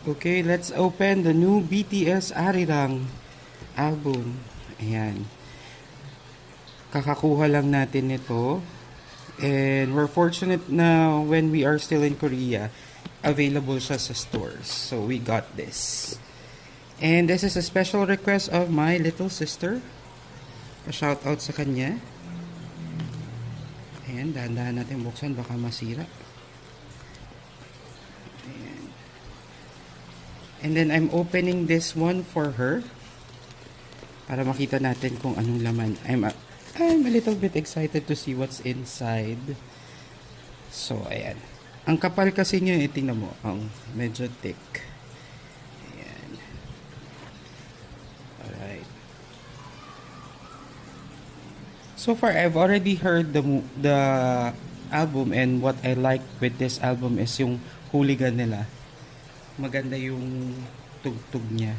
Okay, let's open the new BTS Arirang album. Ayan. Kakakuha lang natin nito. And we're fortunate na when we are still in Korea, available siya sa stores. So we got this. And this is a special request of my little sister. Pa-shout out sa kanya. Ayan, dahan-dahan natin buksan, baka masira. Ayan. And then I'm opening this one for her para makita natin kung anong laman. I'm a little bit excited to see what's inside. So, ayan. Ang kapal kasi niya, tingnan mo, ang medyo thick. Ayan. Alright. So far, I've already heard the album, and what I like with this album is yung hooligan nila. Maganda yung tugtog niya.